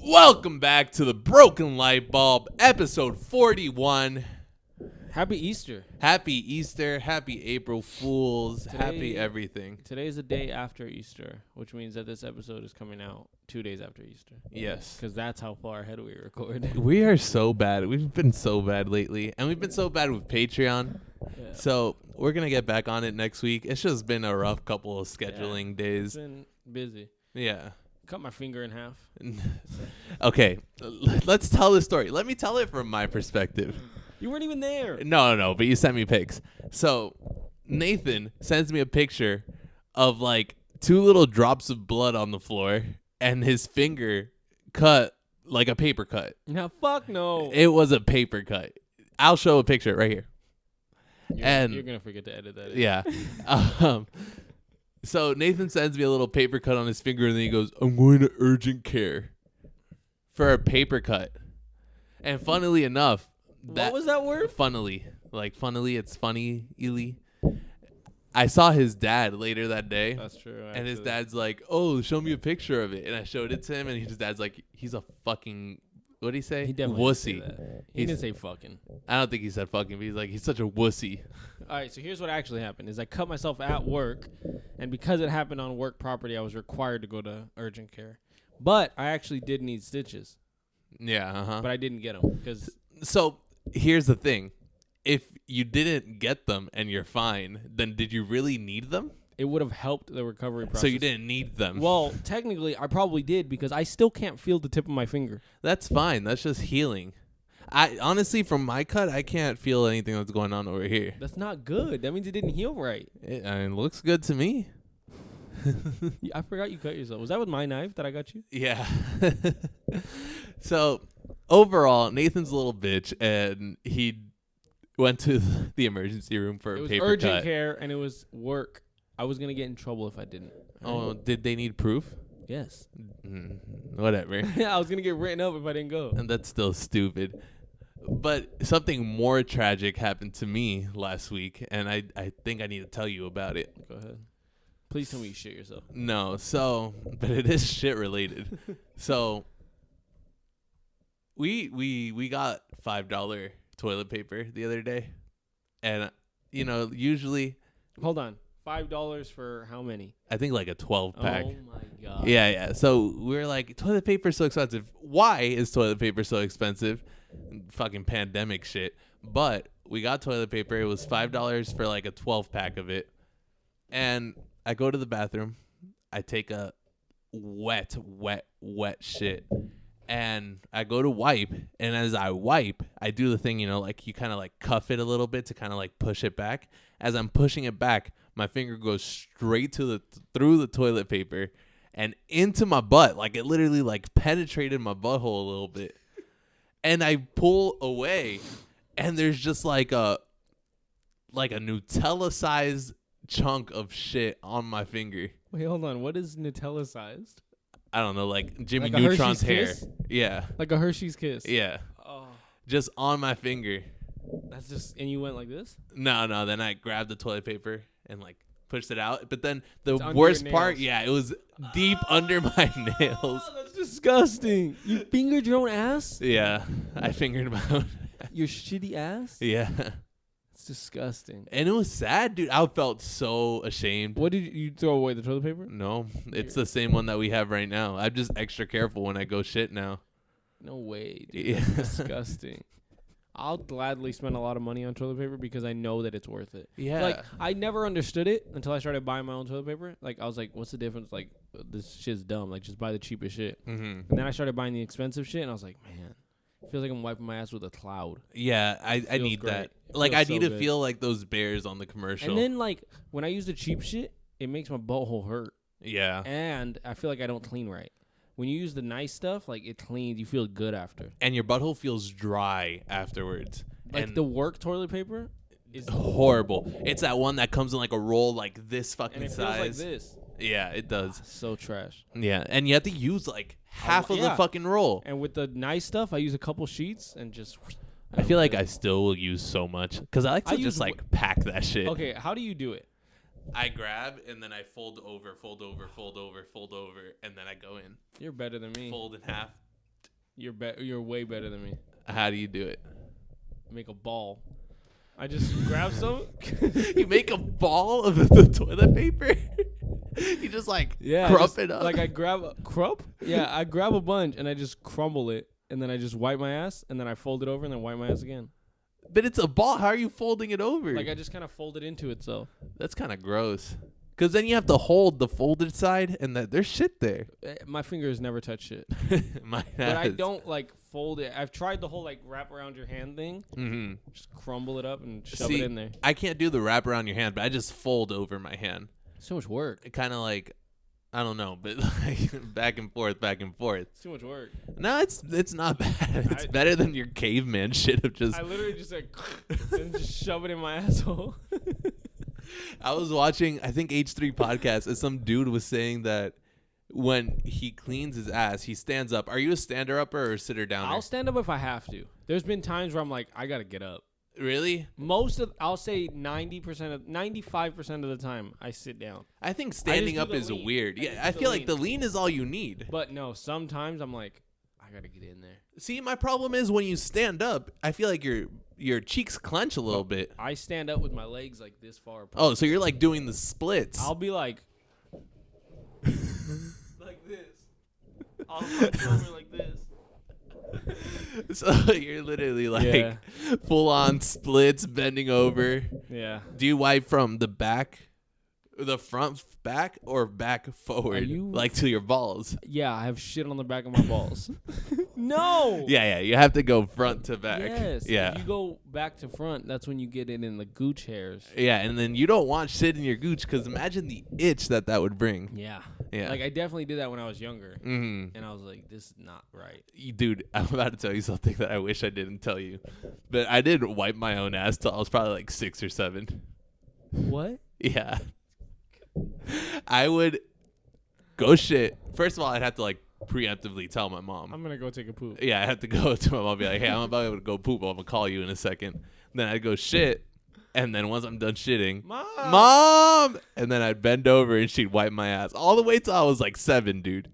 Welcome back to the Broken Lightbulb, episode 41. Happy Easter. Happy Easter, happy April Fools, happy everything. Today's the day after Easter, which means that this episode is coming out 2 days after Easter. Yes. Because that's how far ahead we record. We are so bad. We've been so bad lately. And we've been so bad with Patreon. Yeah. So we're going to get back on it next week. It's just been a rough couple of scheduling days. It's been busy. Yeah. Cut my finger in half. Okay. Let's tell the story. Let me tell it from my perspective. You weren't even there. No, but you sent me pics. So Nathan sends me a picture of like 2 little drops of blood on the floor and his finger cut like a paper cut. No, fuck no. It was a paper cut. I'll show a picture right here. You're going to forget to edit that in. Yeah. So Nathan sends me a little paper cut on his finger and then he goes, "I'm going to urgent care for a paper cut." And funnily enough, what was that word? Funnily. Like funnily, it's funny-ily. I saw his dad later that day. That's true. And his dad's like, "Oh, show me a picture of it." And I showed it to him and his dad's like, he's a fucking, what did he say? He definitely wussy. Didn't say that. He didn't say fucking. I don't think he said fucking, but he's like, he's such a wussy. All right, so here's what actually happened is I cut myself at work, and because it happened on work property, I was required to go to urgent care. But I actually did need stitches. Yeah, But I didn't get them because. So here's the thing. If you didn't get them and you're fine, then did you really need them? It would have helped the recovery process. So you didn't need them. Well, technically, I probably did because I still can't feel the tip of my finger. That's fine. That's just healing. I honestly, from my cut, I can't feel anything that's going on over here. That's not good. That means it didn't heal right. It looks good to me. I forgot you cut yourself. Was that with my knife that I got you? Yeah. So, overall, Nathan's a little bitch, and he went to the emergency room for a paper cut. It was urgent care, and it was work. I was going to get in trouble if I didn't. Oh, did they need proof? Yes. Whatever. Yeah, I was going to get written up if I didn't go. And that's still stupid. But something more tragic happened to me last week, and I think I need to tell you about it. Go ahead. Please tell me you shit yourself. No, but it is shit related. So we got $5 toilet paper the other day, and usually. Hold on. $5 for how many? I think like a 12 pack. Oh my god. Yeah. So we're like, toilet paper is so expensive. Why is toilet paper so expensive? Fucking pandemic shit. But we got toilet paper. It was $5 for like a 12 pack of it. And I go to the bathroom. I take a wet shit. And I go to wipe. And as I wipe, I do the thing, like you kind of like cuff it a little bit to kind of like push it back. As I'm pushing it back, my finger goes straight to through the toilet paper and into my butt. Like it literally like penetrated my butthole a little bit. And I pull away and there's just like a Nutella sized chunk of shit on my finger. Wait, hold on. What is Nutella sized? I don't know, like Jimmy like Neutron's hair. Kiss? Yeah. Like a Hershey's Kiss. Yeah. Oh. Just on my finger. That's just, and you went like this? No. Then I grabbed the toilet paper and like pushed it out. But then the worst part, it was deep under my nails. That's disgusting. You fingered your own ass? Yeah, I fingered my own. Your shitty ass? Yeah. It's disgusting. And it was sad, dude. I felt so ashamed. What did you throw away, the toilet paper? No, it's the same one that we have right now. I'm just extra careful when I go shit now. No way, dude. Yeah. That's disgusting. I'll gladly spend a lot of money on toilet paper because I know that it's worth it. Yeah. Like, I never understood it until I started buying my own toilet paper. Like, I was like, what's the difference? Like, this shit's dumb. Like, just buy the cheapest shit. Mm-hmm. And then I started buying the expensive shit, and I was like, man, it feels like I'm wiping my ass with a cloud. Yeah, I need great. that. Like, I need so to feel like those bears on the commercial. And then, like, when I use the cheap shit, it makes my butthole hurt. Yeah. And I feel like I don't clean right. When you use the nice stuff, like, it cleans. You feel good after. And your butthole feels dry afterwards. Like, and the work toilet paper is horrible. It's that one that comes in like a roll like this fucking and it size. feels like this. Yeah, it does. So trash. Yeah, and you have to use like half of the fucking roll. And with the nice stuff, I use a couple sheets and just. I feel like I still will use so much because I like to just like pack that shit. Okay, how do you do it? I grab and then I fold over, and then I go in. You're better than me. Fold in half. You're way better than me. How do you do it? Make a ball. I just grab some. You make a ball of the toilet paper? You just crump it up? Like I grab a crump? Yeah, I grab a bunch and I just crumble it. And then I just wipe my ass. And then I fold it over and then wipe my ass again. But it's a ball. How are you folding it over? Like I just kind of fold it into itself. That's kind of gross. Because then you have to hold the folded side and there's shit there. My fingers never touch shit. Mine But I has. don't fold it. I've tried the whole wrap around your hand thing. Mm-hmm. Just crumble it up and shove it in there. I can't do the wrap around your hand, but I just fold over my hand. So much work. It kind of I don't know, but back and forth. It's too much work. No, it's not bad. It's better than your caveman shit of just. I literally just and just shove it in my asshole. I was watching, I think H3 podcast, and some dude was saying that when he cleans his ass, he stands up. Are you a stander-upper or a sitter-downer? I'll stand up if I have to. There's been times where I'm like, I gotta get up. Really? I'll say 95% of the time, I sit down. I think standing up is lean. weird. Yeah, I feel like the lean is all you need. But no, sometimes I'm like, I gotta get in there. See, my problem is when you stand up, I feel like your cheeks clench a little bit. I stand up with my legs this far apart. Oh, so you're doing the splits. I'll be like this. I'll hunch over like this. So you're literally full on splits, bending over. Yeah. Do you wipe from the back, the front back, or back forward? To your balls? Yeah, I have shit on the back of my balls. No. Yeah. You have to go front to back. Yes. Yeah. If you go back to front, that's when you get it in the gooch hairs. Yeah, and then you don't want shit in your gooch because imagine the itch that would bring. Yeah. Yeah. I definitely did that when I was younger. Mm-hmm. And I was like, this is not right. Dude, I'm about to tell you something that I wish I didn't tell you. But I didn't wipe my own ass till I was probably 6 or 7. What? Yeah. I would go shit. First of all, I'd have to preemptively tell my mom. I'm going to go take a poop. Yeah, I have to go to my mom and be like, hey, I'm about to go poop. I'm going to call you in a second. Then I'd go shit. And then once I'm done shitting, Mom! And then I'd bend over and she'd wipe my ass. All the way till I was 7, dude.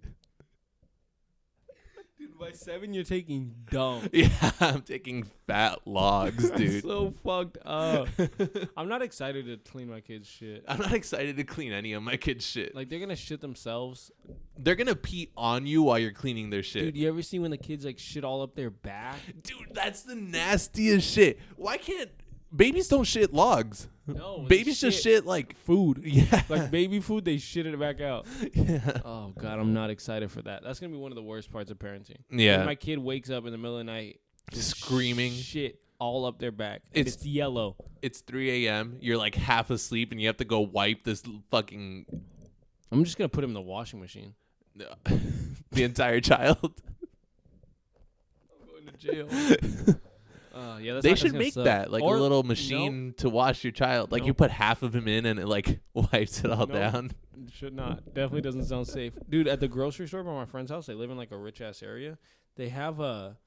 Dude, by 7, you're taking dumb. Yeah, I'm taking fat logs, dude. So fucked up. I'm not excited to clean my kids' shit. I'm not excited to clean any of my kids' shit. They're going to shit themselves. They're going to pee on you while you're cleaning their shit. Dude, you ever see when the kids shit all up their back? Dude, that's the nastiest shit. Why can't... Babies don't shit logs. No. Babies just shit food. Yeah. Baby food, they shit it back out. Yeah. Oh, God, I'm not excited for that. That's going to be one of the worst parts of parenting. Yeah. When my kid wakes up in the middle of the night. Screaming. Shit all up their back. It's yellow. It's 3 a.m. You're half asleep and you have to go wipe this fucking... I'm just going to put him in the washing machine. The entire child. I'm going to jail. Yeah, that's they should make suck. that a little machine to wash your child. You put half of him in and it wipes it all down. Should not. Definitely doesn't sound safe. Dude, at the grocery store by my friend's house, they live in a rich ass area. They have a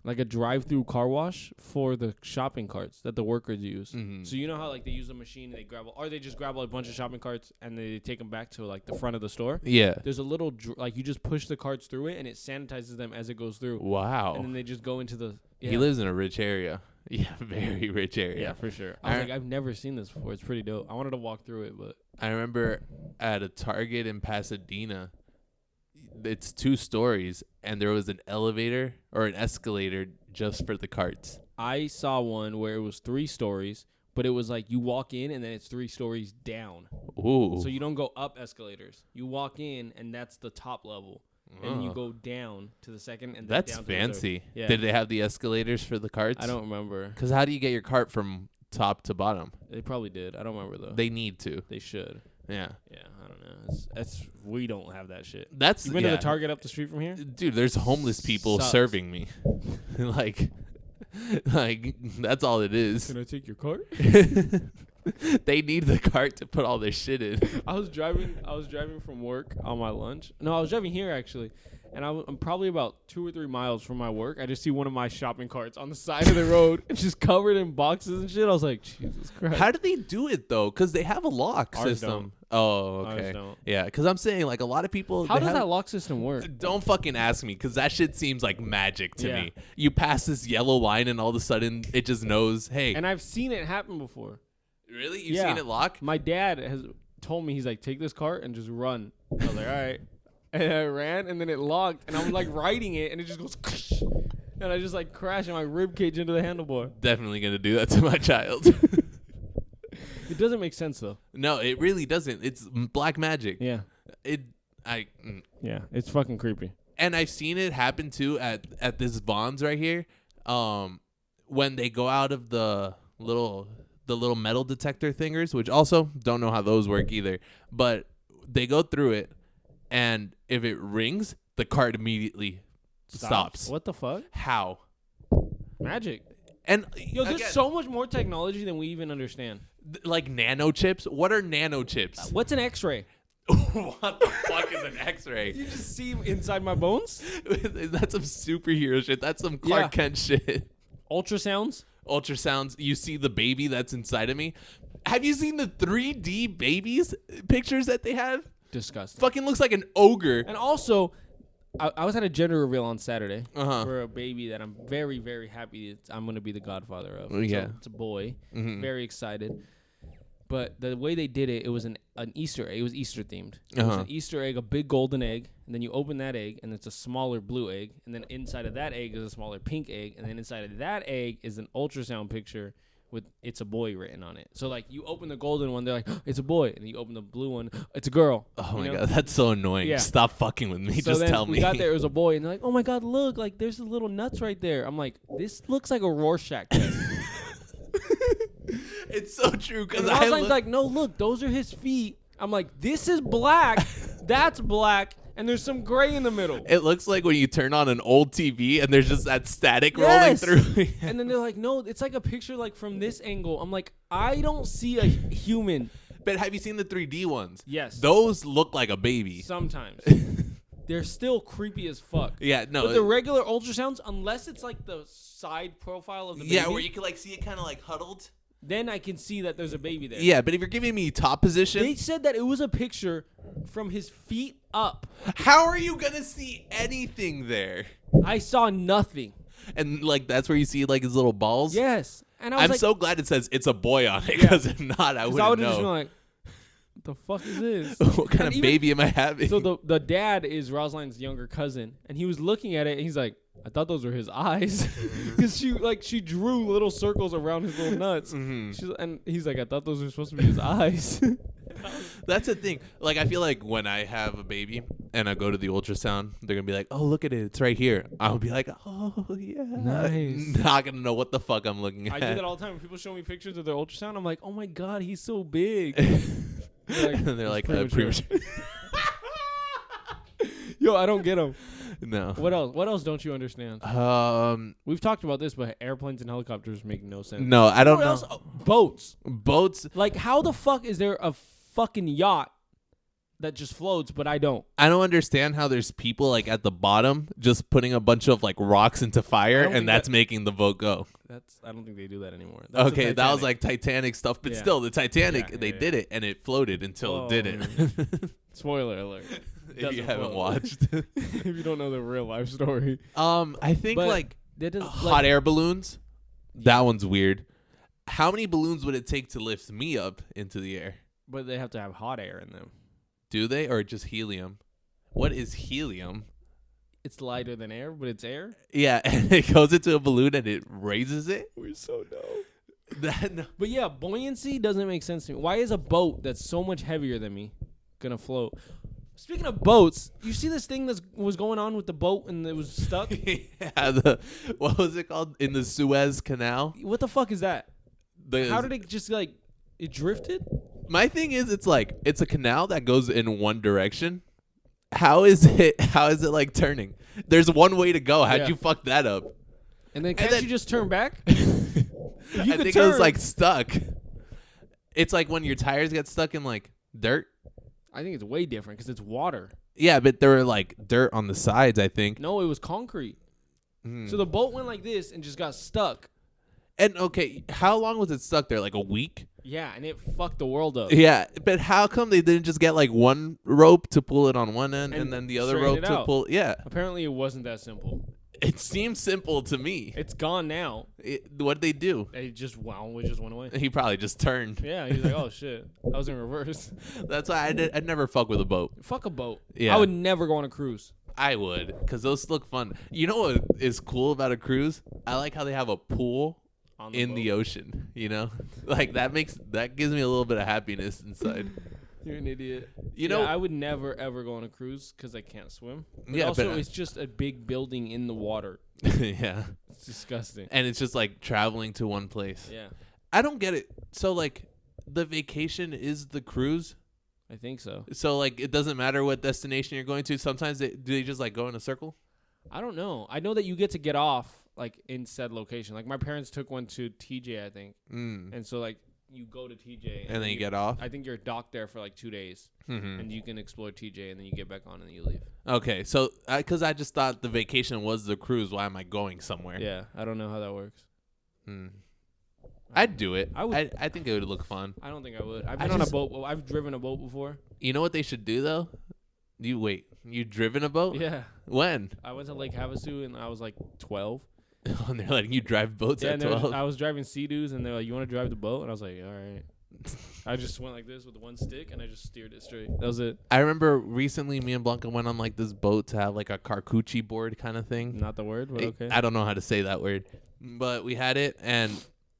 drive-through car wash for the shopping carts that the workers use. Mm-hmm. So you know how they use a machine and they just grab a bunch of shopping carts and they take them back to the front of the store. Yeah. There's a little you just push the carts through it and it sanitizes them as it goes through. Wow. And then they just go into the. Yeah. He lives in a rich area. Yeah, very rich area. Yeah, for sure. I was I've never seen this before. It's pretty dope. I wanted to walk through it, but I remember at a Target in Pasadena. It's 2 stories, and there was an elevator or an escalator just for the carts. I saw one where it was 3 stories, but it was you walk in and then it's 3 stories down. Ooh. So you don't go up escalators. You walk in and that's the top level. And then you go down to the second and then that's down to fancy. The third. Yeah. Did they have the escalators for the carts? I don't remember. Because how do you get your cart from top to bottom? They probably did. I don't remember, though. They need to. They should. Yeah. Yeah, I don't know. We don't have that shit. That's You been to the Target up the street from here? Dude, there's homeless people serving me. That's all it is. Can I take your cart? They need the cart to put all their shit in. I was driving from work on my lunch. No, I was driving here actually, and I'm probably about 2 or 3 miles from my work. I just see one of my shopping carts on the side of the road. It's just covered in boxes and shit. I was like, Jesus Christ. How do they do it though? Because they have a lock Ours system. don't. Oh, okay. Ours don't. Yeah, because I'm saying like a lot of people. How does that lock system work? Don't fucking ask me, because that shit seems like magic to Yeah. me. You pass this yellow line, and all of a sudden it just knows. Hey, And I've seen it happen before. really? You've Yeah. seen it lock? My dad has told me, he's like, take this cart and just run. I was like, all right. And I ran, and then it locked, and I'm like riding it, and it just goes, and I just like crash my rib cage into the handlebar. Definitely gonna do that to my child. It doesn't make sense though. No, it really doesn't. It's black magic. Yeah. Yeah, It's fucking creepy. and I've seen it happen too at this Bonds right here. When they go out of the little metal detector thingers, which also don't know how those work either, but they go through it, and if it rings, the cart immediately stops. What the fuck? How? Magic. And Yo, there's again, so much more technology than we even understand. like nano chips. What are nano chips? What's an X-ray? What the fuck is an X-ray? You just see inside my bones? That's some superhero shit. That's some Clark Yeah. Kent shit. Ultrasounds? Ultrasounds. You see the baby that's inside of me. Have you seen the 3D babies pictures that they have? Disgusting. Fucking looks like an ogre. And also, I was at a gender reveal on Saturday Uh-huh. for a baby that I'm very, very happy I'm going to be the godfather of. Yeah. So it's a boy. Mhm. Very excited. But the way they did it, it was an Easter egg. It was Easter themed. It was Uh-huh. an Easter egg, a big golden egg, and then you open that egg, and it's a smaller blue egg, and then inside of that egg is a smaller pink egg, and then inside of that egg is an ultrasound picture with "It's a boy" written on it. So like you open the golden one, they're like, oh, "It's a boy," and you open the blue one, it's a girl. Oh you my know? god, that's so annoying. Yeah. Stop fucking with me. So Just then tell we me. got there, it was a boy, and they're like, "Oh my god, look! Like there's the little nuts right there." I'm like, "This looks like a Rorschach test." It's so true, because And I was like, "No, look, those are his feet." I'm like, "This is black, that's black, and there's some gray in the middle." it looks like when you turn on an old TV and there's just that static Yes. rolling through. And then they're like, "No, it's like a picture like from this angle." I'm like, "I don't see a human." But have you seen the 3D ones? Yes. Those look like a baby. Sometimes. They're still creepy as fuck. Yeah, no. But the regular ultrasounds, unless it's like the side profile of the baby, yeah, where you can like see it kind of like huddled. then I can see that there's a baby there. Yeah, but if you're giving me top position, They said that it was a picture from his feet up. how are you gonna see anything there? I saw nothing. And like that's where you see like his little balls. Yes. And I was I'm like, so glad it says it's a boy on it, because if not, I 'cause wouldn't would've just been know. like, what the fuck is this? What kind And of even- baby am I having? So the dad is Rosalind's younger cousin, and he was looking at it, and he's like, I thought those were his eyes, because she drew little circles around his little nuts, and he's like, I thought those were supposed to be his eyes. That's the thing. Like, I feel like when I have a baby and I go to the ultrasound, they're gonna be like, "Oh, look at it, it's right here." I'll be like, "Oh, yeah." Nice. Not gonna know what the fuck I'm looking at. I do that all the time. When people show me pictures of their ultrasound, I'm like, oh my god, he's so big. They're like, "It's premature. Yo, I don't get them. No. What else? What else don't you understand? We've talked about this, but airplanes and helicopters make no sense. No, I don't What know. else? Boats. Boats. Like, how the fuck is there a fucking yacht that just floats, but I don't? I don't understand how there's people like at the bottom just putting a bunch of like rocks into fire, think and that's that- making the boat go. I don't think they do that anymore. That's the Okay, that was Titanic. like Titanic stuff, but Yeah. still, the Titanic, Yeah, they yeah, did it, and it floated until Oh, it didn't. Spoiler alert. If you Doesn't haven't float. watched. If you don't know the real life story. I think But like that does, hot air balloons. That one's weird. How many balloons would it take to lift me up into the air? But they have to have hot air in them. Do they, or just helium? What is helium? It's lighter than air, but it's air. Yeah, and it goes into a balloon and it raises it. We're so dumb. That no. But yeah, buoyancy doesn't make sense to me. Why is a boat that's so much heavier than me gonna float? Speaking of boats, you see this thing that was going on with the boat and it was stuck? Yeah, what was it called? In the Suez Canal? What the fuck is that? The, How did it just like it drifted? My thing is, it's a canal that goes in one direction. How is it like turning? There's one way to go. How'd Yeah. you fuck that up? And then can't then- you just turn back? I could think it was turn. like stuck. It's like when your tires get stuck in like dirt. I think it's way different because it's water. Yeah, but there were like dirt on the sides, I think. No, it was concrete. So the boat went like this and just got stuck. And okay, how long was it stuck there? Like a week? Yeah, and it fucked the world up. Yeah, but how come they didn't just get like one rope to pull it on one end and then the other straighten rope it to out? pull? Yeah, Apparently, it wasn't that simple. it seems simple to me. It's gone now. What'd they do? It just went away. He probably just turned. Yeah, he's like, oh shit, I was in reverse. That's why I'd never fuck with a boat. Fuck a boat. Yeah. I would never go on a cruise. I would, because those look fun. You know what is cool about a cruise? I like how they have a pool in the ocean, you know? Like that gives me a little bit of happiness inside. You're an idiot. You know, I would never ever go on a cruise because I can't swim. But yeah, also but it's just a big building in the water. yeah. It's disgusting. And it's just like traveling to one place. Yeah. I don't get it. So like the vacation is the cruise? I think so. So like it doesn't matter what destination you're going to. Sometimes do they just like go in a circle? I don't know. I know that you get to get off like in said location. Like my parents took one to TJ, I think. And so like you go to TJ and then you get off. I think you're docked there for like 2 days, and you can explore TJ, and then you get back on and then you leave. Okay, so because I just thought the vacation was the cruise. Why am I going somewhere? Yeah, I don't know how that works. I'd do it. I would. I think it would look fun. I don't think I would. I've been on a boat. Well, I've driven a boat before. You know what they should do though? You driven a boat? Yeah. When? I went to Lake Havasu and I was like 12. And they're letting you drive boats at 12. I was driving Sea-Doos and they're like, "You want to drive the boat?" And I was like, "All right." I just went like this with one stick and I just steered it straight. That was it. I remember recently me and Blanca went on like this boat to have like a carcucci board kind of thing. Not the word, but okay. I don't know how to say that word. But we had it and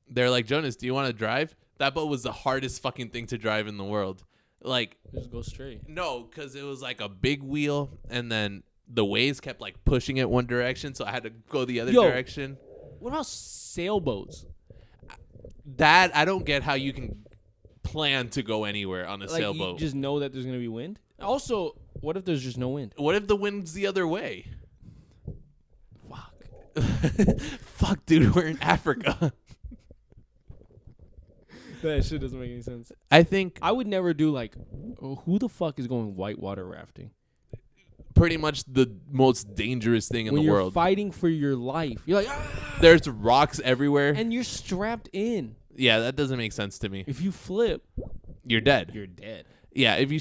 they're like, "Jonas, do you want to drive?" That boat was the hardest fucking thing to drive in the world. Like, just go straight. No, because it was like a big wheel and then the waves kept like pushing it one direction, so I had to go the other direction. What about sailboats? That I don't get how you can plan to go anywhere on a sailboat. You just know that there's gonna be wind. Also, what if there's just no wind? What if the wind's the other way? Fuck. Fuck, dude, we're in Africa. That shit doesn't make any sense. I think I would never do like, who the fuck is going whitewater rafting? Pretty much the most dangerous thing in the world. When you're fighting for your life, you're like, there's rocks everywhere, and you're strapped in. Yeah, that doesn't make sense to me. If you flip, you're dead. You're dead. Yeah, if you,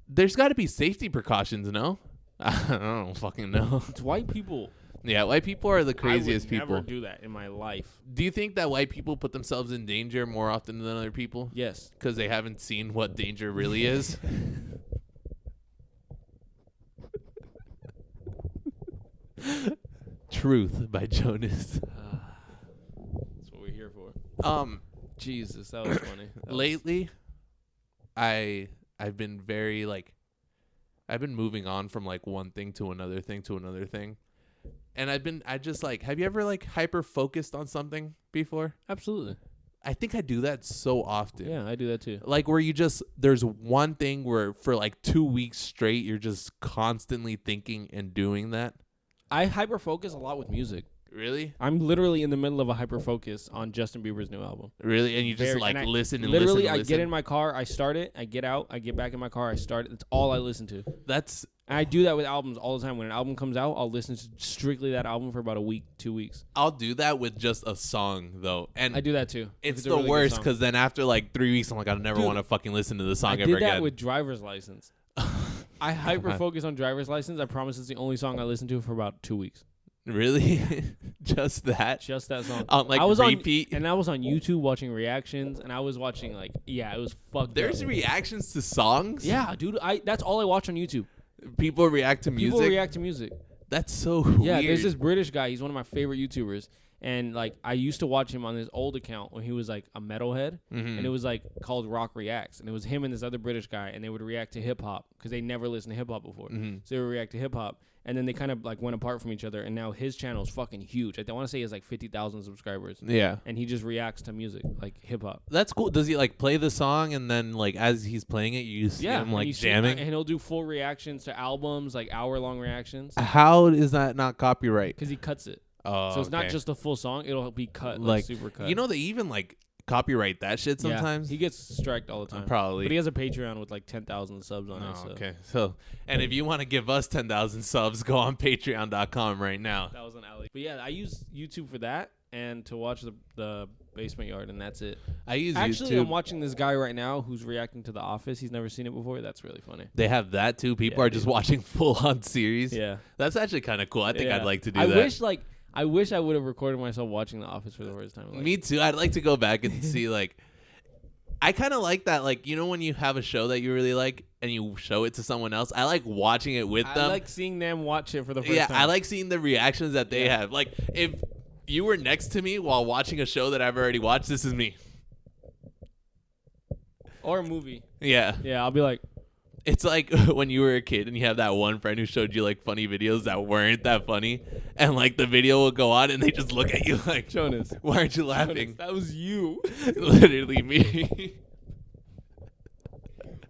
there's got to be safety precautions. No, I don't fucking know. It's white people. Yeah, white people are the craziest people. I would never do that in my life. Do you think that white people put themselves in danger more often than other people? Yes. Because they haven't seen what danger really is? Truth by Jonas. That's what we're here for. Jesus, that was funny. Lately, I've been very like, I've been moving on from like one thing to another thing to another thing. And I just like, have you ever like hyper focused on something before? Absolutely. I think I do that so often. Yeah, I do that too. Like where there's one thing where for like 2 weeks straight, you're just constantly thinking and doing that. I hyper focus a lot with music. Really? I'm literally in the middle of a hyper focus on Justin Bieber's new album. Really? And you just listen and listen and literally, listen. I get in my car, I start it, I get out, I get back in my car, I start it. That's all I listen to. And I do that with albums all the time. When an album comes out, I'll listen to strictly that album for about a week, 2 weeks. I'll do that with just a song, though. And I do that, too. It's the really worst, because then after, like, 3 weeks, I'm like, I never want to fucking listen to the song ever again. I did that with Driver's License. I hyper-focus on Driver's License. I promise it's the only song I listen to for about 2 weeks. Really? Just that? Just that song. On, like, repeat? And I was on YouTube watching reactions, and I was watching, like, it was fucked There's up. reactions to songs? Yeah, dude. That's all I watch on YouTube. People react to music? People react to music. That's so weird. Yeah, there's this British guy. He's one of my favorite YouTubers. And, like, I used to watch him on his old account when he was, like, a metalhead. Mm-hmm. And it was, like, called Rock Reacts. And it was him and this other British guy. And they would react to hip-hop because they never listened to hip-hop before. Mm-hmm. So they would react to hip-hop. And then they kind of, like, went apart from each other. And now his channel is fucking huge. I want to say he has, like, 50,000 subscribers. Yeah. And he just reacts to music, like hip-hop. That's cool. Does he, like, play the song and then, like, as he's playing it, you see him, like, jamming? And he'll do full reactions to albums, like, hour-long reactions. How is that not copyright? Because he cuts it. Oh, so it's not just the full song; it'll be cut, like super cut. You know, they even like copyright that shit sometimes. Yeah, he gets striked all the time. Probably. But he has a Patreon with like 10,000 subs on it. So. Okay. So, and if you want to give us 10,000 subs, go on patreon.com right now. That was an alley. But yeah, I use YouTube for that and to watch the Basement Yard, and that's it. I use Actually, YouTube. I'm watching this guy right now who's reacting to The Office. He's never seen it before. That's really funny. They have that too. People are just watching full-on series. Yeah. That's actually kind of cool. I think I'd like to do I that. I wish I would have recorded myself watching The Office for the first time. Me too. I'd like to go back and see, like, I kind of like that. Like, you know, when you have a show that you really like and you show it to someone else, I like watching it with them. I like seeing them watch it for the first time. Yeah, I like seeing the reactions that they have. Like, if you were next to me while watching a show that I've already watched, this is me. Or a movie. Yeah. Yeah, I'll be like, It's like when you were a kid and you have that one friend who showed you like funny videos that weren't that funny, and like the video will go on and they just look at you like, Jonas, why aren't you laughing? Jonas, that was you. Literally me.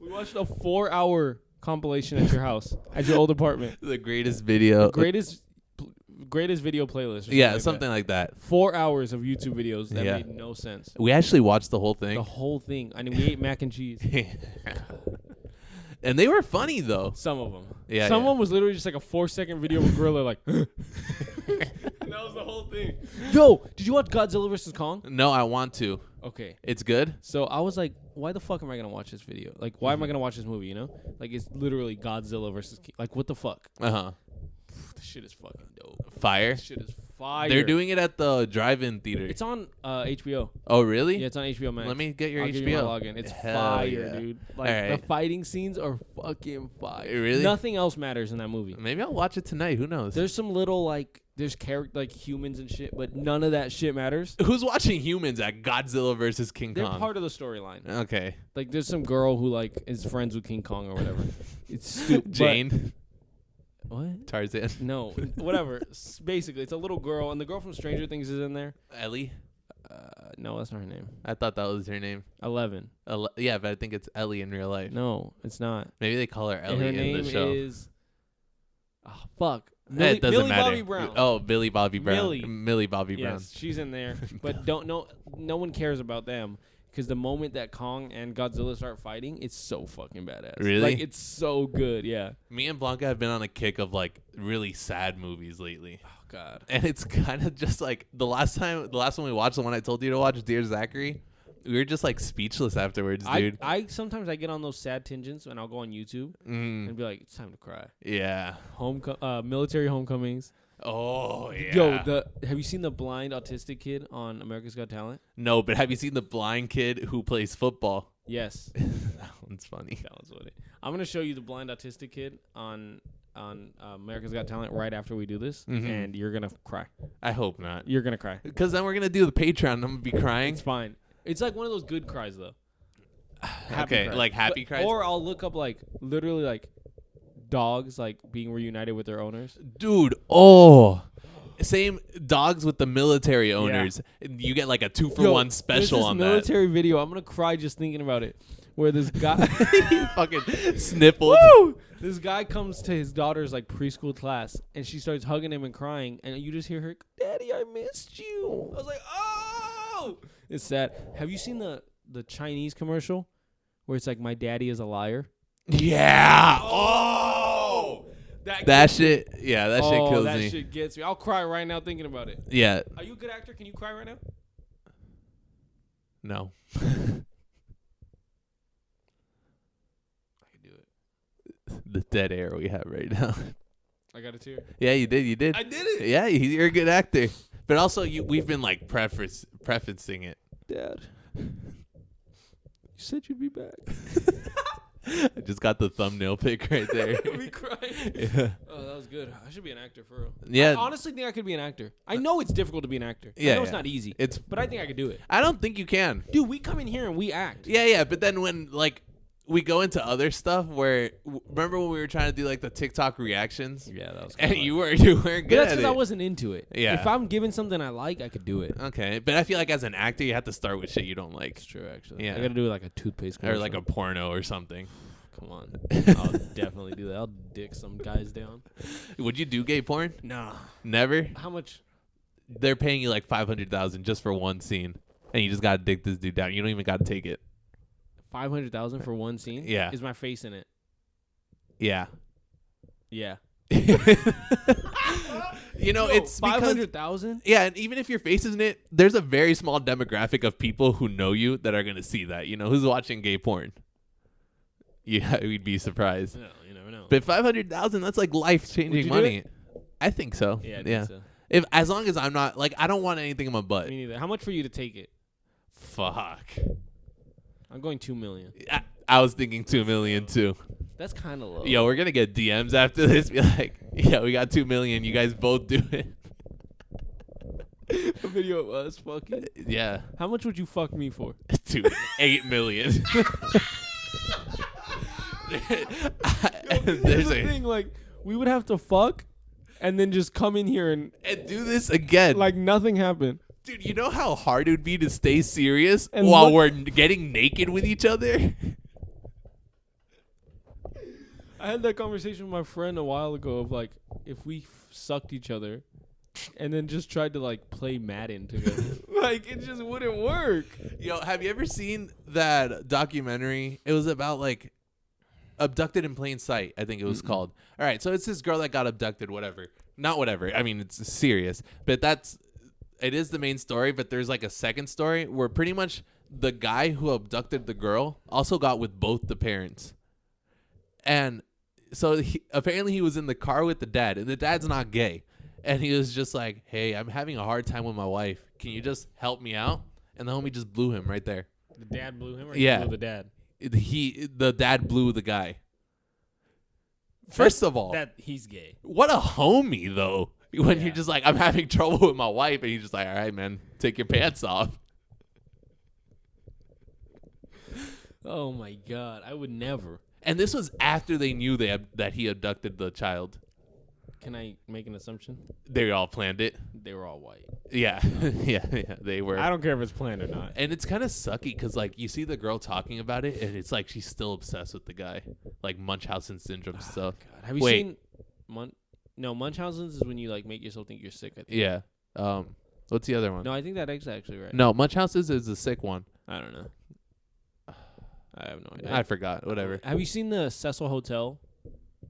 We watched a 4-hour compilation at your house, at your old apartment. The greatest video. Greatest video playlist. Yeah, something like that. 4 hours of YouTube videos that made no sense. We actually watched the whole thing. The whole thing. I mean, we ate mac and cheese. And they were funny though. Some of them. Yeah. Some of them was literally just like a 4-second video of a gorilla like. And that was the whole thing. Yo, did you watch Godzilla vs. Kong? No, I want to. Okay. It's good? So I was like, why the fuck am I going to watch this video? Like, why am I going to watch this movie, you know? Like, it's literally Godzilla versus King. Like, what the fuck? Uh-huh. This shit is fucking dope. Fire? This shit is fire. They're doing it at the drive-in theater. It's on HBO. Oh, really? Yeah, it's on HBO Max. Let me get your I'll HBO. give you my login. It's Hell fire, yeah. dude. Like, right. the fighting scenes are fucking fire. Really? Nothing else matters in that movie. Maybe I'll watch it tonight. Who knows? There's some little, like, there's like humans and shit, but none of that shit matters. Who's watching humans at Godzilla versus King They're Kong? part of the storyline. Okay. Like, there's some girl who, like, is friends with King Kong or whatever. It's stupid. Jane. What? Tarzan. No, whatever. Basically, it's a little girl, and the girl from Stranger Things is in there. Ellie? No, that's not her name. I thought that was her name. 11. Yeah, but I think it's Ellie in real life. No, it's not. Maybe they call her And Ellie her in name the show. is. Oh, fuck. It doesn't Millie matter. Bobby Brown. Oh, Billy Bobby Brown. Millie Bobby Brown. Yes, she's in there, but no one cares about them because the moment that Kong and Godzilla start fighting, it's so fucking badass. Really? Like, it's so good. Yeah. Me and Blanca have been on a kick of like really sad movies lately. Oh God. And it's kind of just like the last one we watched, the one I told you to watch, Dear Zachary. We were just like speechless afterwards, dude. I sometimes I get on those sad tangents and I'll go on YouTube and be like, it's time to cry. Yeah. Military homecomings. Oh yeah. Yo, have you seen the blind autistic kid on America's Got Talent? No, but have you seen the blind kid who plays football? Yes. That one's funny. That was funny. I'm gonna show you the blind autistic kid on America's Got Talent right after we do this, and you're gonna cry. I hope not. You're gonna cry Because then we're gonna do the Patreon. And I'm gonna be crying. It's fine. It's like one of those good cries though. Okay, cries. like happy cries. Or I'll look up like literally like dogs like being reunited with their owners. Dude, same dogs with the military owners. You get like a 2-for-1 special on this military video. I'm gonna cry just thinking about it. Where this guy fucking sniffled. Woo! This guy comes to his daughter's like preschool class and she starts hugging him and crying and you just hear her, "Daddy, I missed you." I was like, "Oh!" It's sad. Have you seen the Chinese commercial where it's like, "My daddy is a liar"? Yeah. Oh. That shit. Yeah, that shit kills me. That shit gets me. I'll cry right now thinking about it. Yeah. Are you a good actor? Can you cry right now? No. The dead air we have right now. I got a tear. Yeah, you did. I did it. Yeah, you're a good actor. But also, we've been like prefacing it. Dad, you said you'd be back. I just got the thumbnail pic right there. Me crying. Yeah. Oh, that was good. I should be an actor for real. Yeah. I honestly think I could be an actor. I know it's difficult to be an actor. Yeah, I know it's not easy. But I think I could do it. I don't think you can. Dude, we come in here and we act. Yeah. But then when like we go into other stuff where remember when we were trying to do like the TikTok reactions? Yeah, that was. And you weren't good. But that's because at I it. wasn't into it. Yeah. If I'm given something I like, I could do it. Okay, but I feel like as an actor, you have to start with shit you don't like. It's true, actually. Yeah. I gotta do like a toothpaste commercial. Or like a porno or something. Come on. I'll definitely do that. I'll dick some guys down. Would you do gay porn? Nah. Never? How much? They're paying you like $500,000 just for one scene. and you just gotta dick this dude down. You don't even gotta take it. 500,000 for one scene. Yeah. Is my face in it? Yeah. Yeah. You know, Yo, it's 500,000. Yeah, and even if your face isn't it, there's a very small demographic of people who know you that are gonna see that. You know, who's watching gay porn? Yeah, we'd be surprised. No, you never know. But 500,000, that's like life changing money. I think so. Yeah, I yeah. think so. If as long as I'm not like I don't want anything in my butt. Me neither. How much for you to take it? Fuck. I'm going 2 million. I was thinking 2 million too. That's kind of low. Yo, we're gonna get DMs after this. Be like, yeah, we got 2 million. You guys both do it. A video of us fucking. Yeah. How much would you fuck me for? Dude, 8 million. There's a thing, like, we would have to fuck and then just come in here and do this again. like nothing happened. Dude, you know how hard it would be to stay serious And while we're getting naked with each other? I had that conversation with my friend a while ago of like, if we sucked each other and then just tried to like play Madden together, like it just wouldn't work. Yo, have you ever seen that documentary? It was about like Abducted in Plain Sight, I think it was called. All right, so it's this girl that got abducted, whatever. Not whatever. I mean, it's serious. But it is the main story, but there's like a second story where pretty much the guy who abducted the girl also got with both the parents. And so apparently he was in the car with the dad, and the dad's not gay. And he was just like, hey, I'm having a hard time with my wife. Can you just help me out? And the homie just blew him right there. The dad blew him, or Yeah. he blew the dad? The dad blew the guy. First of all, That he's gay. what a homie though. When Yeah. you're just like, I'm having trouble with my wife, and you're just like, all right, man, take your pants off. Oh my god, I would never. And this was after they knew that he abducted the child. Can I make an assumption? They all planned it. They were all white. Yeah, yeah, they were. I don't care if it's planned or not. And it's kind of sucky because, like, you see the girl talking about it, and it's like she's still obsessed with the guy, like Munchausen syndrome stuff. God. Have you seen Munchausen's is when you like make yourself think you're sick. I think. Yeah. What's the other one? No, I think that is actually right. No, Munchausen's is the sick one. I don't know. I have no idea. I forgot. Whatever. Have you seen the Cecil Hotel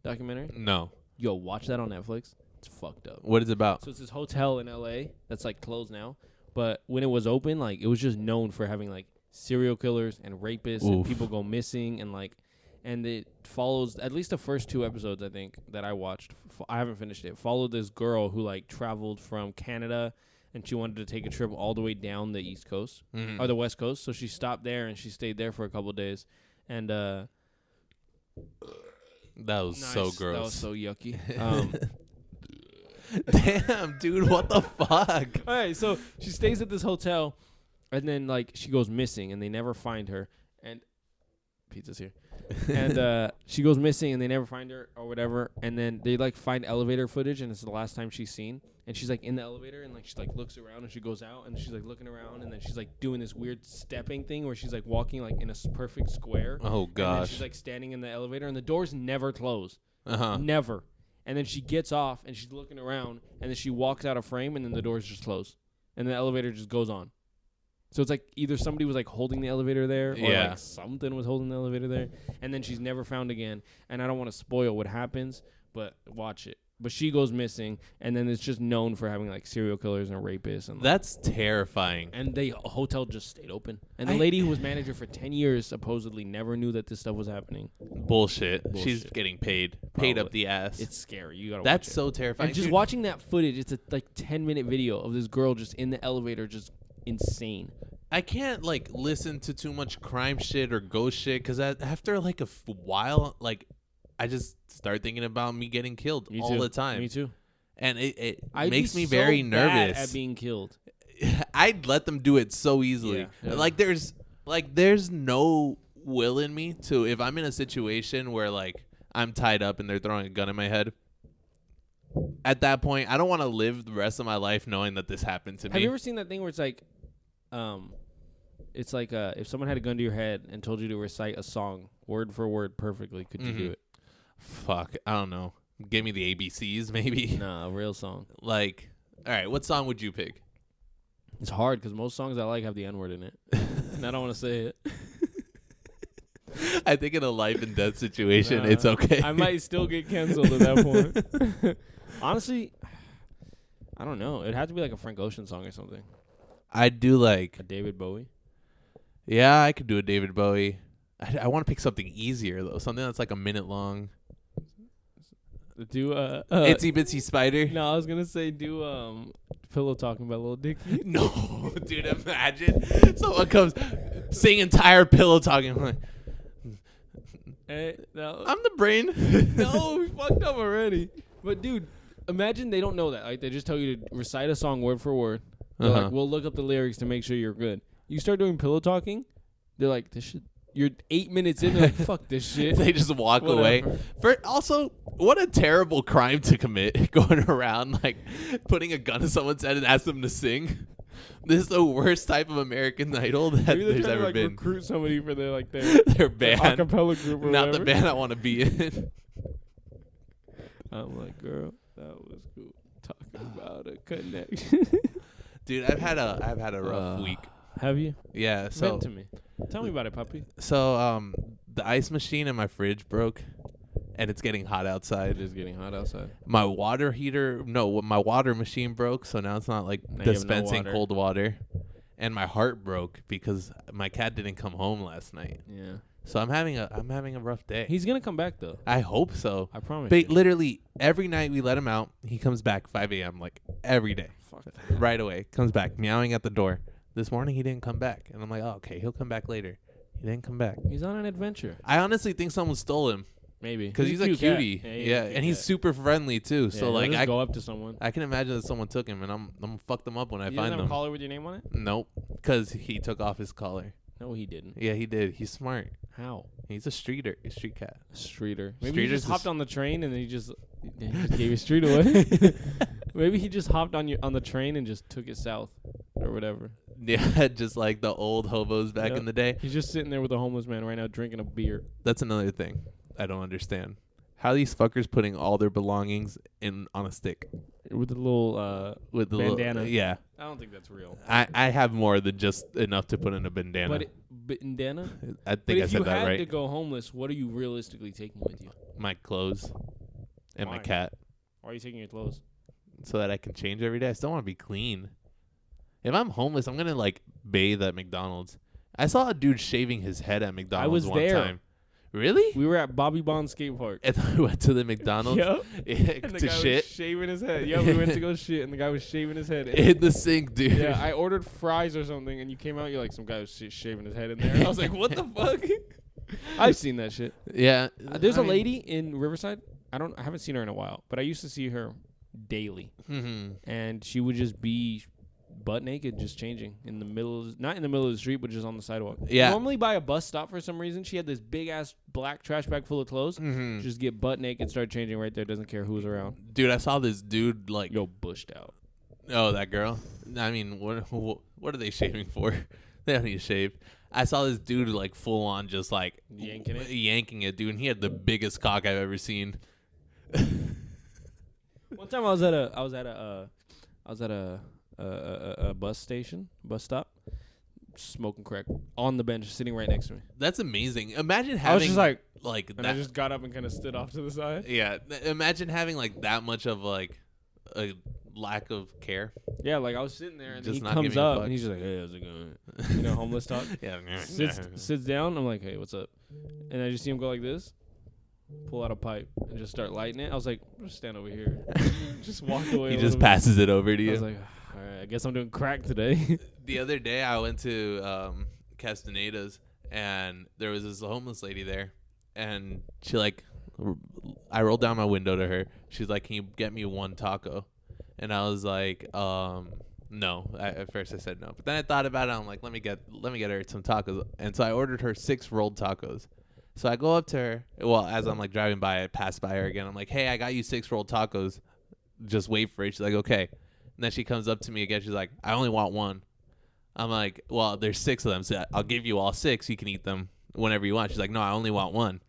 documentary? No. Yo, watch that on Netflix. It's fucked up. What is it about? So it's this hotel in LA that's like closed now, but when it was open, like it was just known for having like serial killers and rapists and people go missing and it follows at least the first 2 episodes I think that I watched. I haven't finished it. Followed this girl who like traveled from Canada and she wanted to take a trip all the way down the East Coast or the West Coast. So she stopped there and she stayed there for a couple of days. And that was so gross. That was so yucky. Damn, dude, what the fuck? All right, so she stays at this hotel, and then like she goes missing, and they never find her. And pizza's here. And she goes missing, and they never find her or whatever. And then they like find elevator footage, and it's the last time she's seen. And she's like in the elevator, and like she like looks around, and she goes out, and she's like looking around, and then she's like doing this weird stepping thing where she's like walking like in a perfect square. Oh And then gosh. she's like standing in the elevator, and the doors never close. Uh-huh. Never. And then she gets off, and she's looking around, and then she walks out of frame, and then the doors just close, and the elevator just goes on. So it's like either somebody was like holding the elevator there, or like something was holding the elevator there, and then she's never found again. And I don't want to spoil what happens, but watch it. But she goes missing, and then it's just known for having like serial killers and rapists. And like, That's terrifying. and the hotel just stayed open. And the lady who was manager for 10 years supposedly never knew that this stuff was happening. Bullshit. She's getting paid up the ass. It's scary. You gotta. That's watch it. so terrifying. And just watching that footage, it's a like 10-minute video of this girl just in the elevator, just insane. I can't like listen to too much crime shit or ghost shit because after like a while, like I just start thinking about me getting killed all the time. Me too. And it I'd makes be me so very bad nervous at being killed. I'd let them do it so easily. Yeah. Like there's no will in me to, if I'm in a situation where like I'm tied up and they're throwing a gun in my head. At that point, I don't want to live the rest of my life knowing that this happened to me. Have you ever seen that thing where it's like, if someone had a gun to your head and told you to recite a song word for word perfectly, could you do it? Fuck, I don't know. Give me the ABCs, maybe. Nah, a real song. Like, all right, what song would you pick? It's hard because most songs I like have the N-word in it. And I don't want to say it. I think in a life and death situation, Nah, it's okay. I might still get canceled at that point. Honestly, I don't know. It'd have to be like a Frank Ocean song or something. I do like... A David Bowie. Yeah, I could do a David Bowie. I want to pick something easier, though. Something that's like a minute long. Do Itsy Bitsy Spider. No, I was gonna say do Pillow Talking by Lil Dicky. No, dude, imagine someone comes sing entire Pillow Talking. I'm like, Hey, no, I'm the brain. no, we fucked up already. But dude, imagine they don't know that. Like they just tell you to recite a song word for word. They're like, we'll look up the lyrics to make sure you're good. You start doing Pillow Talking, they're like, this shit. You're 8 minutes in, they're like, fuck this shit. They just walk Whatever. away. Also, what a terrible crime to commit, going around like putting a gun to someone's head and ask them to sing. This is the worst type of American Idol that Maybe they're there's trying ever to, like, been. recruit somebody for their Their band, acapella group or not whatever. the band I want to be in. I'm like, girl, that was cool. Talking about a connection. Dude, I've had a rough week. Have you? Yeah, so Vent to me. Tell me about it, puppy. So the ice machine in my fridge broke, and it's getting hot outside. It is getting hot outside. My water machine broke, so now it's not like Now you have no dispensing water. cold water. And my heart broke because my cat didn't come home last night. Yeah. So I'm having a rough day. He's gonna come back though. I hope so. I promise. But literally every night we let him out, he comes back 5 a.m. like every day. Fuck that. Right away. Comes back meowing at the door. This morning he didn't come back. And I'm like, oh, okay, he'll come back later. He didn't come back. He's on an adventure. I honestly think someone stole him Maybe. because he's a cute cat. cutie. he's Yeah, a cute and he's cat. super friendly too. Yeah, So he'll like just go up to someone. I can imagine that someone took him, and I'm gonna fuck them up when I You find doesn't have them. a collar with your name on it? Nope, because he took off his collar. No, he didn't. Yeah, he did. He's smart. How? He's a street cat. Streeter. Maybe Streeter's he just is- hopped on the train and then he just gave your street away. Maybe he just hopped on the train and just took it south or whatever. Yeah, just like the old hobos back Yep. in the day. He's just sitting there with a homeless man right now drinking a beer. That's another thing I don't understand. How are these fuckers putting all their belongings on a stick With the little with the bandana. yeah, I don't think that's real. I have more than just enough to put in a bandana. Bandana? I But think I if you said that had right. to go homeless, what are you realistically taking with you? My clothes and my Why? cat, Why are you taking your clothes? so that I can change every day. I still want to be clean. If I'm homeless, I'm gonna like bathe at McDonald's. I saw a dude shaving his head at McDonald's was one there. time. Really? We were at Bobby Bond Skate Park. And I went to the McDonald's Yep. And the to guy shit was shaving his head. Yeah, we went to go shit, and the guy was shaving his head. in the sink, dude. Yeah, I ordered fries or something, and you came out. You're like, some guy was shaving his head in there. I was like, what the fuck? I've seen that shit. Yeah. There's I a mean- lady in Riverside. I haven't seen her in a while, but I used to see her daily, Mhm. and she would just be butt naked, just changing in the middle, not in the middle of the street, but just on the sidewalk. Yeah. Normally by a bus stop for some reason, she had this big ass black trash bag full of clothes. Mhm. Just get butt naked, start changing right there. Doesn't care who's around. Dude, I saw this dude like. Yo, bushed out. Oh, that girl. I mean, what are they shaving for? They don't need to shave. I saw this dude like full on, just like Yanking it? yanking it, dude. And he had the biggest cock I've ever seen. One time I was at a bus stop, smoking crack on the bench, sitting right next to me. That's amazing. Imagine having I was just like, like and that. I just got up and kind of stood off to the side. Yeah, imagine having like that much of like a lack of care. Yeah, like I was sitting there, and then Just he not comes giving a up, fuck. and he's just like, "Hey, how's it going?" You know, homeless talk. Yeah. Sits down. I'm like, "Hey, what's up?" And I just see him go like this, pull out a pipe, and just start lighting it. I was like, "I'm just stand over here." Just walk away. He a just little bit. passes it over to I was you. like, "All right, I guess I'm doing crack today." The other day I went to Castaneda's and there was this homeless lady there, and she like I rolled down my window to her. She's like, "Can you get me one taco?" And I was like, no. At first I said no, but then I thought about it. I'm like, let me get her some tacos, and so I ordered her 6 rolled tacos. So I go up to her. Well, as I'm like driving by, I pass by her again. I'm like, "Hey, I got you 6 rolled tacos. Just wait for it." She's like, "Okay." And then she comes up to me again. She's like, "I only want one." I'm like, "Well, there's 6 of them, so I'll give you all 6. You can eat them whenever you want." She's like, "No, I only want one."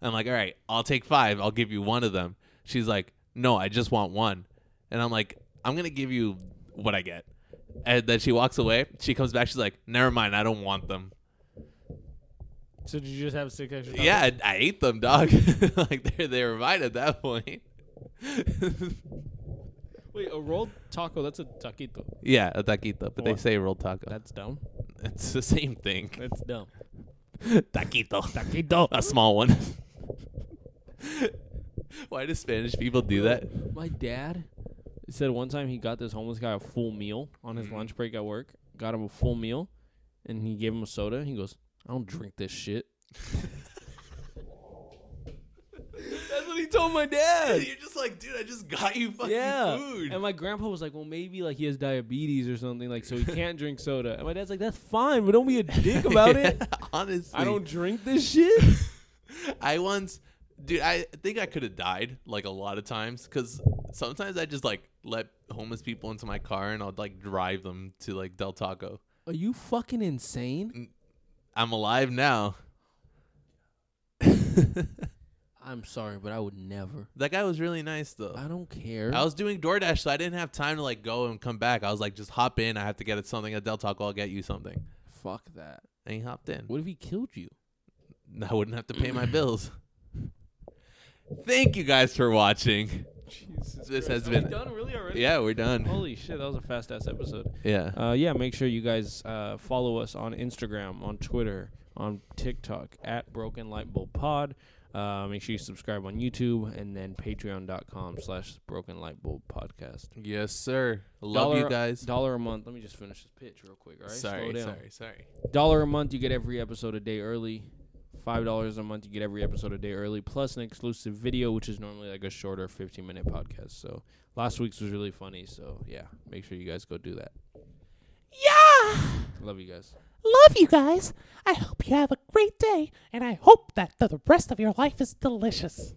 I'm like, "All right, I'll take 5. I'll give you one of them." She's like, "No, I just want one." And I'm like, "I'm going to give you what I get." And then she walks away. She comes back. She's like, never mind. I don't want them. So did you just have 6 extra tacos? Yeah, I ate them, dog. Like, they were mine at that point. Wait, a rolled taco, that's a taquito. Yeah, a taquito. But they What? say rolled taco. That's dumb. It's the same thing. That's dumb. Taquito. Taquito. A small one. Why do Spanish people do that? My dad said one time he got this homeless guy a full meal on his lunch break at work. Got him a full meal, and he gave him a soda. He goes, I don't drink this shit. That's what he told my dad. You're just like, dude, I just got you fucking food. And my grandpa was like, well, maybe like he has diabetes or something, like so he can't drink soda. And my dad's like, that's fine, but don't be a dick about it. Honestly. I don't drink this shit. Dude, I think I could have died like a lot of times because sometimes I just like let homeless people into my car and I'll like drive them to like Del Taco. Are you fucking insane? I'm alive now. I'm sorry, but I would never. That guy was really nice though. I don't care. I was doing DoorDash, so I didn't have time to like go and come back. I was like, just hop in. I have to get something at Del Taco. I'll get you something. Fuck that. And he hopped in. What if he killed you? I wouldn't have to pay my bills. Thank you guys for watching. Jesus This Christ. has Are been. we done really already? Yeah, we're done. Holy shit, that was a fast ass episode. Yeah. Yeah, make sure you guys follow us on Instagram, on Twitter, on TikTok at Broken Lightbulb Pod. Make sure you subscribe on YouTube and then patreon.com/Broken Lightbulb Podcast. Yes, sir. Love you guys. $1 a month. Let me just finish this pitch real quick, all right? Sorry. $1 a month, you get every episode a day early. $5 a month, you get every episode a day early, plus an exclusive video, which is normally like a shorter 15-minute podcast. So last week's was really funny. So yeah, make sure you guys go do that. Yeah! Love you guys. Love you guys. I hope you have a great day, and I hope that the rest of your life is delicious.